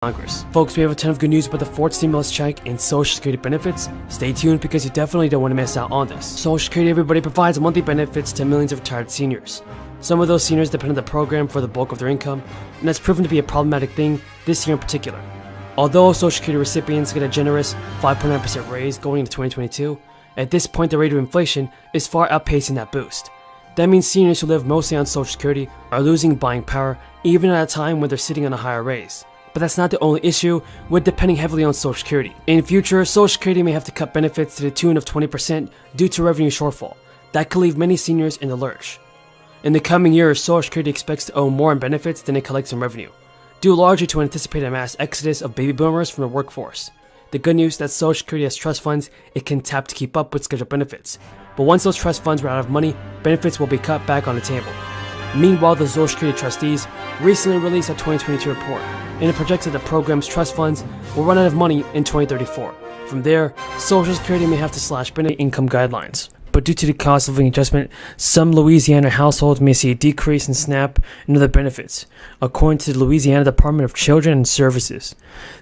Congress. Folks, we have a ton of good news about the fourth stimulus check and Social Security benefits. Stay tuned because you definitely don't want to miss out on this. Social Security, everybody, provides monthly benefits to millions of retired seniors. Some of those seniors depend on the program for the bulk of their income, and that's proven to be a problematic thing this year in particular. Although Social Security recipients get a generous 5.9% raise going into 2022, at this point the rate of inflation is far outpacing that boost. That means seniors who live mostly on Social Security are losing buying power even at a time when they're sitting on a higher raise. But that's not the only issue with depending heavily on Social Security. In future, Social Security may have to cut benefits to the tune of 20% due to revenue shortfall. That could leave many seniors in the lurch. In the coming years, Social Security expects to owe more in benefits than it collects in revenue, due largely to an anticipated mass exodus of baby boomers from the workforce. The good news is that Social Security has trust funds it can tap to keep up with scheduled benefits. But once those trust funds run out of money, benefits will be cut back on the table. Meanwhile, the Social Security trustees recently released a 2022 report, and it projects that the program's trust funds will run out of money in 2034. From there, Social Security may have to slash benefit income guidelines. But due to the cost of living adjustment, some Louisiana households may see a decrease in SNAP and other benefits, according to the Louisiana Department of Children and Services.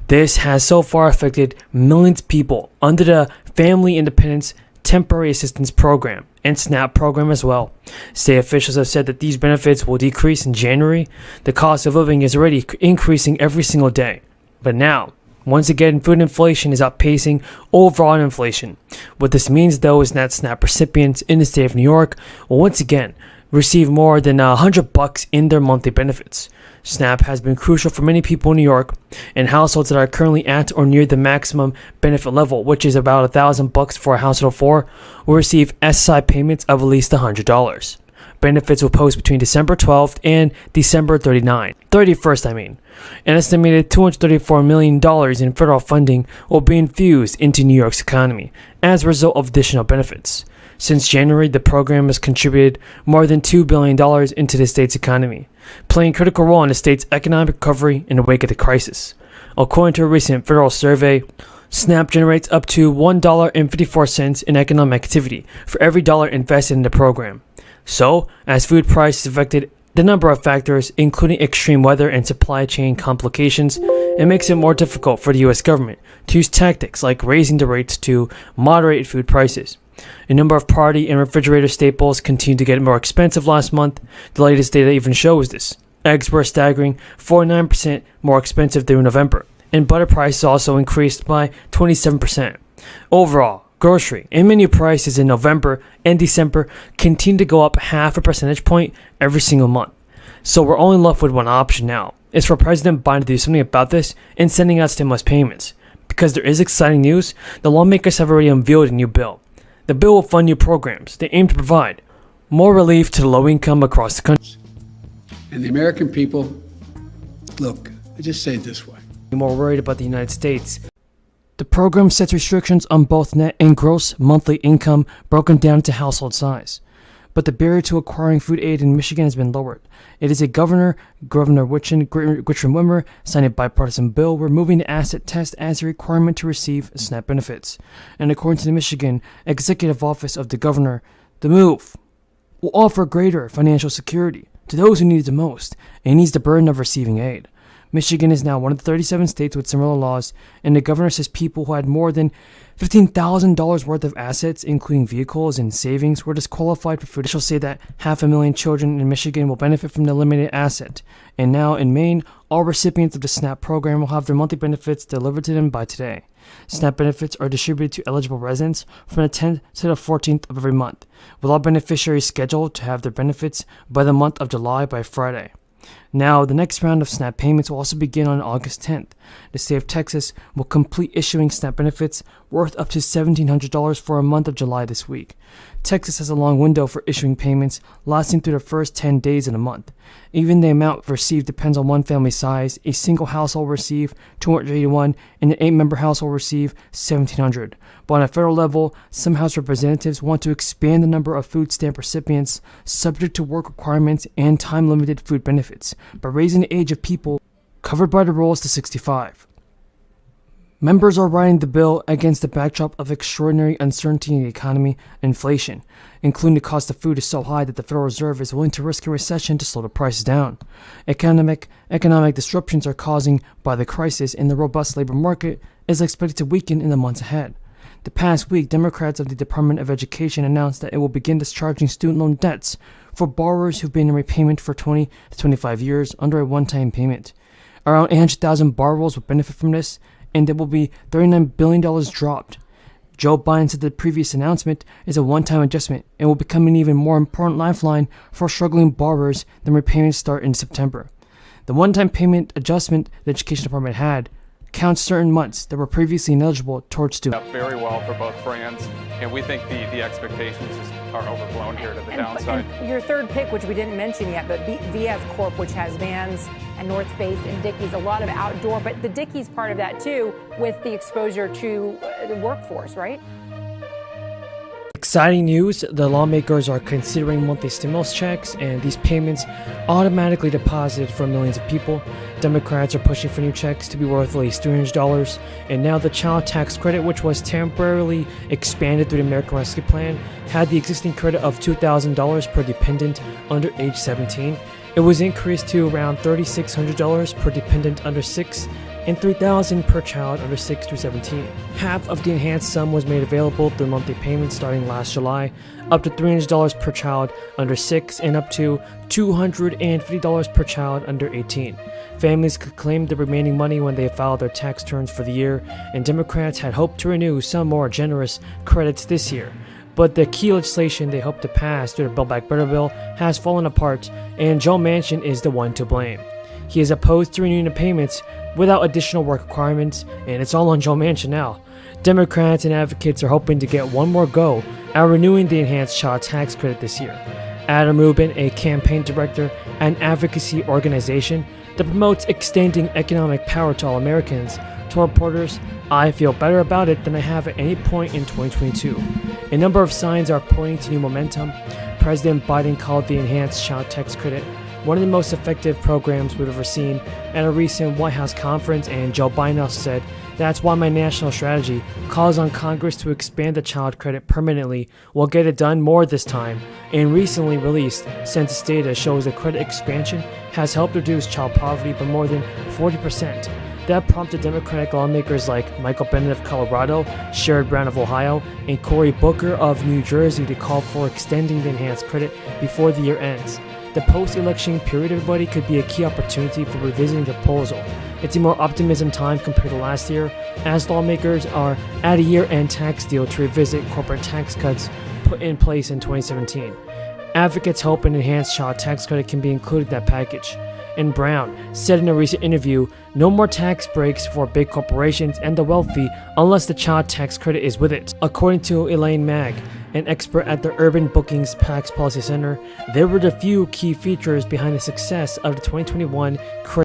This has so far affected millions of people under the Family Independence Temporary Assistance Program and SNAP program as well. State officials have said that these benefits will decrease in January. The cost of living is already increasing every single day. But now, once again, food inflation is outpacing overall inflation. What this means, though, is that SNAP recipients in the state of New York will once again receive more than $100 in their monthly benefits. SNAP has been crucial for many people in New York, and households that are currently at or near the maximum benefit level, which is about $1,000 for a household of 4, will receive SSI payments of at least $100. Benefits will post between December 12th and December 31st. An estimated $234 million in federal funding will be infused into New York's economy as a result of additional benefits. Since January, the program has contributed more than $2 billion into the state's economy, playing a critical role in the state's economic recovery in the wake of the crisis. According to a recent federal survey, SNAP generates up to $1.54 in economic activity for every dollar invested in the program. So, as food prices affected the number of factors, including extreme weather and supply chain complications, it makes it more difficult for the U.S. government to use tactics like raising the rates to moderate food prices. A number of party and refrigerator staples continued to get more expensive last month. The latest data even shows this. Eggs were a staggering 49% more expensive through November, and butter prices also increased by 27%. Overall, grocery and menu prices in November and December continue to go up half a percentage point every single month. So we're only left with one option now. It's for President Biden to do something about this and sending out stimulus payments. Because there is exciting news, the lawmakers have already unveiled a new bill. The bill will fund new programs. They aim to provide more relief to the low income across the country. And the American people, look, I just say it this way. More worried about the United States. The program sets restrictions on both net and gross monthly income broken down to household size. But the barrier to acquiring food aid in Michigan has been lowered. It is Governor Gretchen Whitmer signed a bipartisan bill removing the asset test as a requirement to receive SNAP benefits. And according to the Michigan Executive Office of the Governor, the move will offer greater financial security to those who need it the most and ease the burden of receiving aid. Michigan is now one of the 37 states with similar laws, and the governor says people who had more than $15,000 worth of assets, including vehicles and savings, were disqualified for food. Officials say that 500,000 children in Michigan will benefit from the eliminated asset. And now in Maine, all recipients of the SNAP program will have their monthly benefits delivered to them by today. SNAP benefits are distributed to eligible residents from the 10th to the 14th of every month, with all beneficiaries scheduled to have their benefits by the month of July by Friday. Now, the next round of SNAP payments will also begin on August 10th. The state of Texas will complete issuing SNAP benefits worth up to $1,700 for a month of July this week. Texas has a long window for issuing payments, lasting through the first 10 days in a month. Even the amount received depends on one family size. A single household will receive $281, and an 8-member household will receive $1,700. But on a federal level, some House representatives want to expand the number of food stamp recipients subject to work requirements and time-limited food benefits by raising the age of people covered by the rules to 65. Members are writing the bill against the backdrop of extraordinary uncertainty in the economy and inflation, including the cost of food is so high that the Federal Reserve is willing to risk a recession to slow the prices down. Economic disruptions are caused by the crisis in the robust labor market is expected to weaken in the months ahead. The past week, Democrats of the Department of Education announced that it will begin discharging student loan debts for borrowers who've been in repayment for 20 to 25 years under a one-time payment. Around 800,000 borrowers will benefit from this, and there will be $39 billion dropped. Joe Biden said the previous announcement is a one-time adjustment and will become an even more important lifeline for struggling borrowers than repayments start in September. The one-time payment adjustment the Education Department had counts certain months that were previously ineligible towards students. Very well for both brands, and we think the expectations are overblown here to the downside. And your third pick, which we didn't mention yet, but VF Corp, which has Vans and North Face and Dickies, a lot of outdoor, but the Dickies part of that too, with the exposure to the workforce, right? Exciting news, the lawmakers are considering monthly stimulus checks, and these payments automatically deposited for millions of people. Democrats are pushing for new checks to be worth at least $300, and now the child tax credit, which was temporarily expanded through the American Rescue Plan, had the existing credit of $2,000 per dependent under age 17. It was increased to around $3,600 per dependent under 6 and $3,000 per child under 6 through 17. Half of the enhanced sum was made available through monthly payments starting last July, up to $300 per child under 6 and up to $250 per child under 18. Families could claim the remaining money when they filed their tax returns for the year, and Democrats had hoped to renew some more generous credits this year. But the key legislation they hope to pass through the Build Back Better bill has fallen apart, and Joe Manchin is the one to blame. He is opposed to renewing the payments without additional work requirements, and it's all on Joe Manchin now. Democrats and advocates are hoping to get one more go at renewing the enhanced child tax credit this year. Adam Rubin, a campaign director at an advocacy organization that promotes extending economic power to all Americans, told reporters, "I feel better about it than I have at any point in 2022. A number of signs are pointing to new momentum. President Biden called the enhanced child tax credit one of the most effective programs we've ever seen at a recent White House conference, and Joe Biden also said, "That's why my national strategy calls on Congress to expand the child credit permanently. We'll get it done more this time." And recently released census data shows that credit expansion has helped reduce child poverty by more than 40%. That prompted Democratic lawmakers like Michael Bennet of Colorado, Sherrod Brown of Ohio, and Cory Booker of New Jersey to call for extending the enhanced credit before the year ends. The post-election period, everybody, could be a key opportunity for revisiting the proposal. It's a more optimism time compared to last year, as lawmakers are at a year-end tax deal to revisit corporate tax cuts put in place in 2017. Advocates hope an enhanced child tax credit can be included in that package. And Brown said in a recent interview, no more tax breaks for big corporations and the wealthy unless the child tax credit is with it. According to Elaine Mag, an expert at the Urban Bookings Tax Policy Center, there were the few key features behind the success of the 2021 credit.